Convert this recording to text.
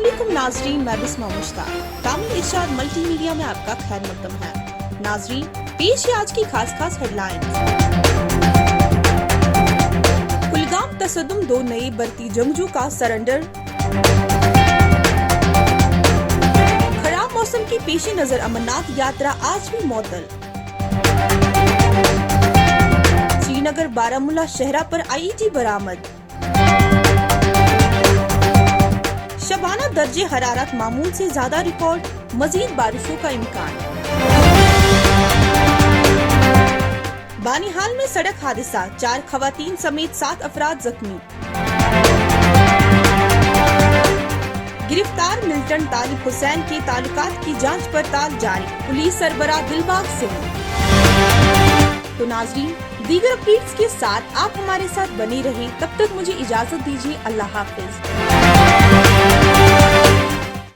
अस्सलामुअलैकुम नाजरीन, मैं बिस्मा मुश्ताक। कामिल इरशाद मल्टीमीडिया में आपका खैर मकदम है। नाजरीन, पेश है आज की खास हेडलाइंस। कुलगाम तसद्दुम, 2 नए भर्ती जंगजू का सरेंडर। खराब मौसम की पेशी नजर अमरनाथ यात्रा आज भी मुअत्तल। श्रीनगर बारामूला शहरा पर IED बरामद। शबाना दर्जे हरारत मामूल से ज्यादा रिकॉर्ड, मजीद बारिशों का इम्कान। बानिहाल में सड़क हादसा, 4 खवातीन समेत 7 अफराद जख्मी। गिरफ्तार मिल्टन तालिब हुसैन के ताल्लुकात की जांच पड़ताल जारी, पुलिस सरबराह दिलबाग सिंह। तो नाजरीन, दीगर अपडेट्स के साथ आप हमारे साथ बने रहें। तब तक मुझे इजाजत दीजिए। अल्लाह हाफिज।